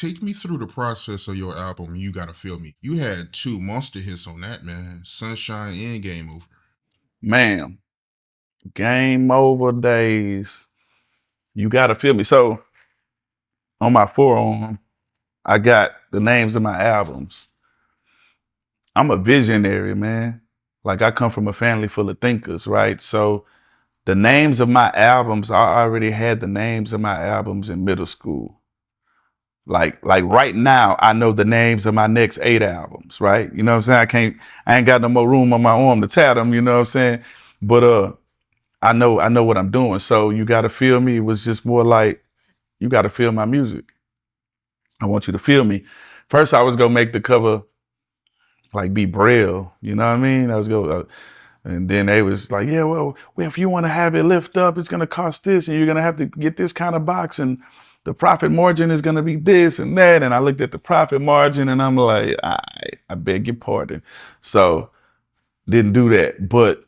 take me through the process of your album, You Gotta Feel Me. You had two monster hits on that, man. Sunshine and Game Over. Man, game over days. You gotta feel me. So on my forearm, I got the names of my albums. I'm a visionary, man. Like I come from a family full of thinkers, right? So the names of my albums, I already had the names of my albums in middle school. Like right now, I know the names of my next 8 albums, right? You know what I'm saying? I ain't got no more room on my arm to tat them, you know what I'm saying? But I know what I'm doing. So you gotta feel me was just more like you gotta feel my music. I want you to feel me. First, I was gonna make the cover like be braille. You know what I mean? I was go, and then they was like, yeah, well, if you want to have it lift up, it's gonna cost this, and you're gonna have to get this kind of box, and the profit margin is gonna be this and that. And I looked at the profit margin, and I'm like, I beg your pardon. So didn't do that. But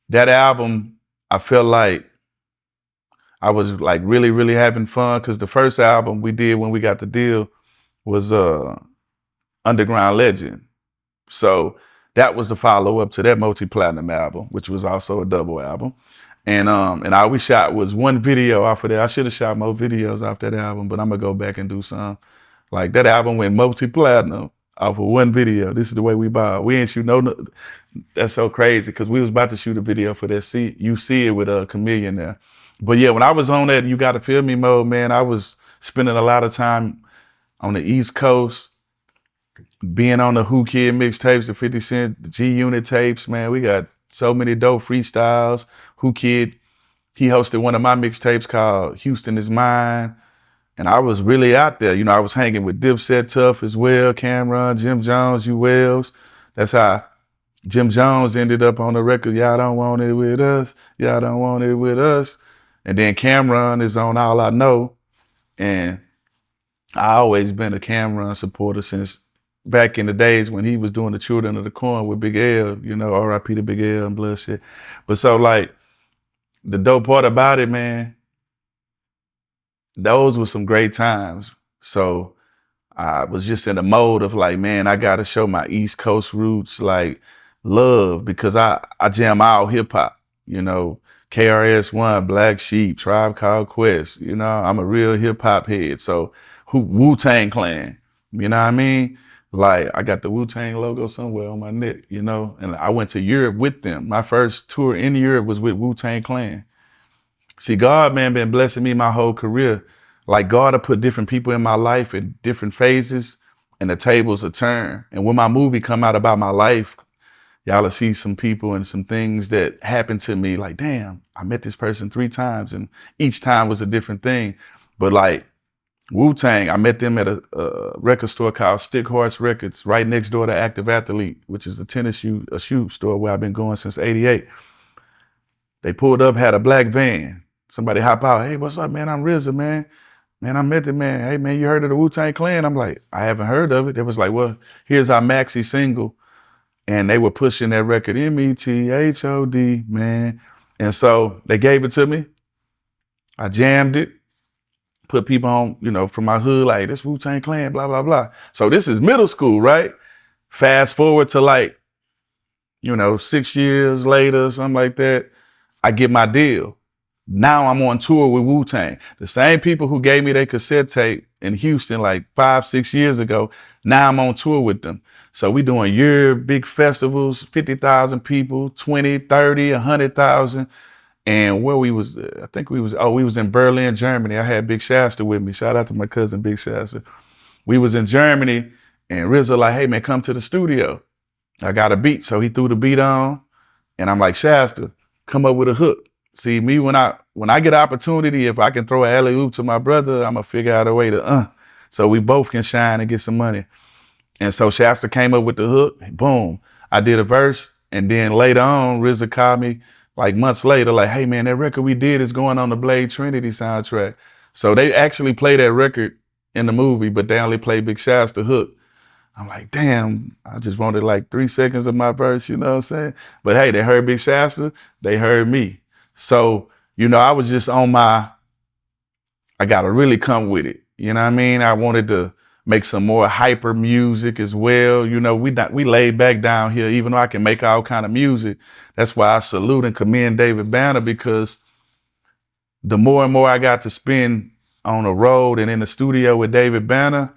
that album, I felt like I was like really, really having fun because the first album we did when we got the deal was Underground Legend. So that was the follow up to that multi-platinum album, which was also a double album. And all we shot was one video off of that. I should have shot more videos off that album, but I'm gonna go back and do some. Like that album went multi-platinum off of one video. This is the way we buy. We ain't shoot no. That's so crazy because we was about to shoot a video for that. See, you see it with a Chameleon there. But yeah, when I was on that You Gotta Feel Me mode, man, I was spending a lot of time on the East Coast, being on the Who Kid mixtapes, the 50 Cent, the G Unit tapes, man. We got so many dope freestyles. Who Kid, he hosted one of my mixtapes called Houston Is Mine. And I was really out there. You know, I was hanging with Dipset Tough as well, Cameron, Jim Jones, U Wells. That's how Jim Jones ended up on the record. Y'all don't want it with us. Y'all don't want it with us. And then Cameron is on All I Know. And I always been a Cameron supporter since back in the days when he was doing the Children of the Corn with Big L, you know, R.I.P. to Big L and bloodshed. But so like the dope part about it, man, those were some great times. So I was just in the mode of like, man, I gotta show my East Coast roots like love because I jam all hip hop, you know, KRS-One, Black Sheep, Tribe Called Quest, you know, I'm a real hip hop head. So Wu-Tang Clan, you know what I mean? Like I got the Wu-Tang logo somewhere on my neck, you know, and I went to Europe with them. My first tour in Europe was with Wu-Tang Clan. See, God, man, been blessing me my whole career. Like God will put different people in my life in different phases and the tables will turn. And when my movie come out about my life, y'all will see some people and some things that happened to me. Like, damn, I met this person 3 times and each time was a different thing. But like Wu-Tang, I met them at a record store called Stick Horse Records right next door to Active Athlete, which is a shoe store where I've been going since '88. They pulled up, had a black van. Somebody hop out, hey, what's up, man? I'm RZA, man. Man, I met the man. Hey, man, you heard of the Wu-Tang Clan? I'm like, I haven't heard of it. They was like, well, here's our maxi single. And they were pushing that record, METHOD, man. And so they gave it to me. I jammed it, put people on, you know, from my hood, like, this Wu-Tang Clan, blah, blah, blah. So this is middle school, right? Fast forward to like, you know, 6 years later, something like that, I get my deal. Now I'm on tour with Wu-Tang. The same people who gave me their cassette tape in Houston like 5, 6 years ago, now I'm on tour with them. So we doing year big festivals, 50,000 people, 20, 30, 100,000. And where we was, I think we was in Berlin, Germany. I had Big Shasta with me. Shout out to my cousin, Big Shasta. We was in Germany and RZA like, hey man, come to the studio. I got a beat. So he threw the beat on and I'm like, Shasta, come up with a hook. See me when I get an opportunity, if I can throw an alley oop to my brother, I'm gonna figure out a way to so we both can shine and get some money. And so Shasta came up with the hook, boom. I did a verse, and then later on, RZA called me like months later, like, hey man, that record we did is going on the Blade Trinity soundtrack. So they actually play that record in the movie, but they only play Big Shasta hook. I'm like, damn, I just wanted like 3 seconds of my verse, you know what I'm saying? But hey, they heard Big Shasta, they heard me. So, you know, I gotta really come with it. You know what I mean? I wanted to make some more hyper music as well. You know, we laid back down here, even though I can make all kind of music. That's why I salute and commend David Banner, because the more and more I got to spend on the road and in the studio with David Banner,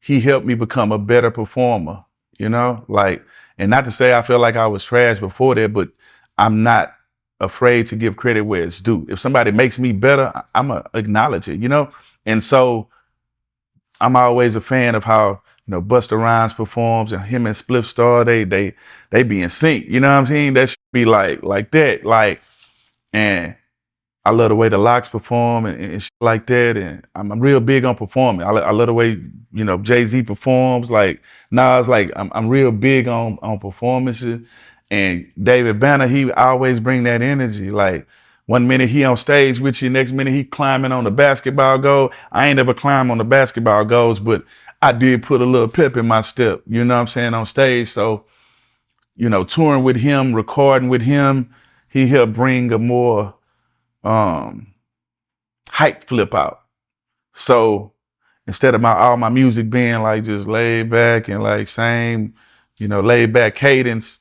he helped me become a better performer, you know, like, and not to say I feel like I was trash before that, but I'm not afraid to give credit where it's due. If somebody makes me better, I'm gonna acknowledge it, you know? And so I'm always a fan of how, you know, Busta Rhymes performs, and him and Spliff Star, they be in sync, you know what I'm saying? That should be like that. Like, and I love the way the Locks perform and shit like that. And I'm real big on performing. I love the way, you know, Jay-Z performs. Like Nas, like I'm real big on performances. And David Banner, he always bring that energy. Like one minute he on stage with you, next minute he climbing on the basketball goal. I ain't ever climbed on the basketball goals, but I did put a little pep in my step, you know what I'm saying, on stage. So, you know, touring with him, recording with him, he helped bring a more um hype flip out. So instead of all my music being like just laid back and like same, you know, laid back cadence,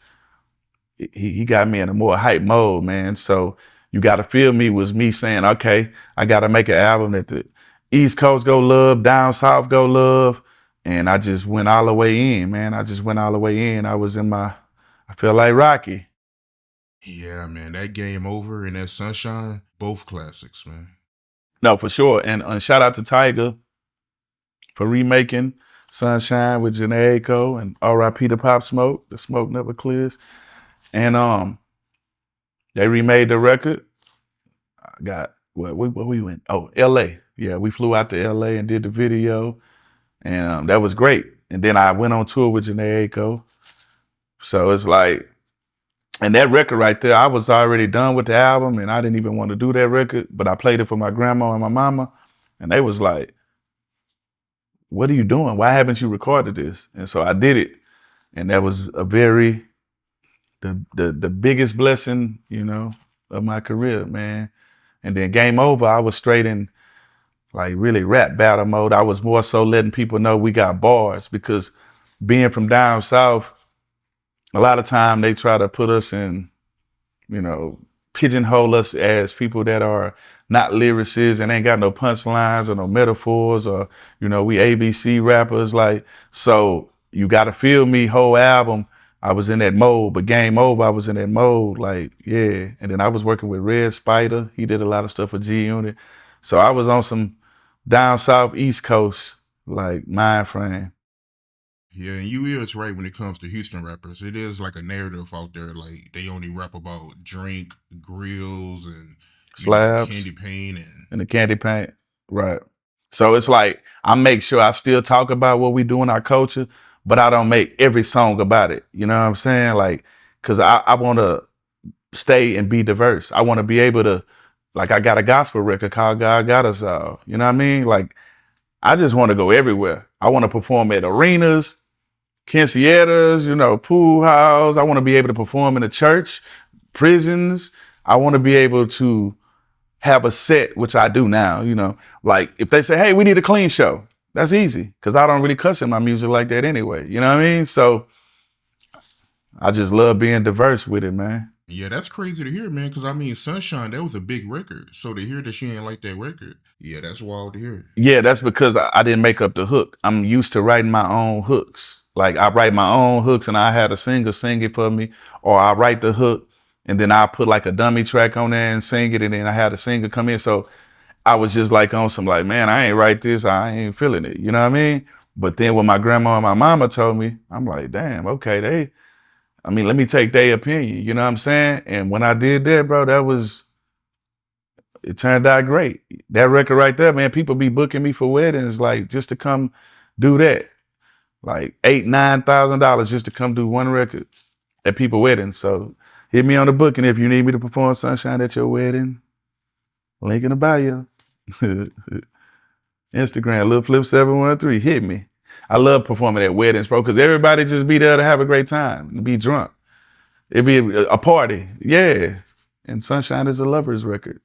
he got me in a more hype mode, man. So You Gotta Feel Me was me saying, okay, I gotta make an album that the East Coast go love, down south go love. And I just went all the way in, man. I just went all the way in. I feel like Rocky. Yeah, man, that Game Over and that Sunshine, both classics, man. No, for sure. And shout out to Tiger for remaking Sunshine with Janae Aiko, and R.I.P. to Pop Smoke. The smoke never clears. And they remade the record. I got where we went? Oh, L.A. Yeah, we flew out to L.A. and did the video, and that was great. And then I went on tour with Janae Aiko. So it's like, and that record right there, I was already done with the album, and I didn't even want to do that record, but I played it for my grandma and my mama, and they was like, what are you doing? Why haven't you recorded this? And so I did it. And that was the biggest blessing, you know, of my career, man. And then Game Over, I was straight in like really rap battle mode. I was more so letting people know we got bars, because being from down south, a lot of time they try to put us in, you know, pigeonhole us as people that are not lyricists and ain't got no punchlines or no metaphors, or, you know, we ABC rappers. Like, so You Gotta Feel Me whole album, I was in that mode, but Game Over, I was in that mode, like, yeah. And then I was working with Red Spider. He did a lot of stuff for G Unit. So I was on some down south East Coast, like, mind frame. Yeah, and you is right when it comes to Houston rappers. It is like a narrative out there, like they only rap about drink, grills, and Slabs candy paint and and the candy paint. Right. So it's like I make sure I still talk about what we do in our culture, but I don't make every song about it. You know what I'm saying? Like, cause I want to stay and be diverse. I want to be able to, like, I got a gospel record called God Got Us All. You know what I mean? Like, I just want to go everywhere. I want to perform at arenas, quinceañeras, you know, pool house. I want to be able to perform in a church, prisons. I want to be able to have a set, which I do now, you know. Like if they say, hey, we need a clean show, that's easy, because I don't really cuss in my music like that anyway. You know what I mean? So I just love being diverse with it, man. yeah, that's crazy to hear, man. Because I mean, Sunshine, that was a big record. So to hear that she ain't like that record, yeah, that's wild to hear. Yeah, that's because I didn't make up the hook. I'm used to writing my own hooks. Like I write my own hooks and I had a singer sing it for me, or I write the hook and then I put like a dummy track on there and sing it, and then I had a singer come in. So I was just like on some like, man, I ain't write this, I ain't feeling it. You know what I mean? But then when my grandma and my mama told me, I'm like, damn, okay, let me take their opinion. You know what I'm saying? And when I did that, bro, it turned out great. That record right there, man, people be booking me for weddings, like just to come do that. Like $8,000-9,000 just to come do one record at people weddings. So hit me on the booking if you need me to perform Sunshine at your wedding. Link in the bio. Instagram, Lil Flip 713. Hit me. I love performing at weddings, bro, because everybody just be there to have a great time and be drunk. It'd be a party. Yeah. And Sunshine is a lover's record.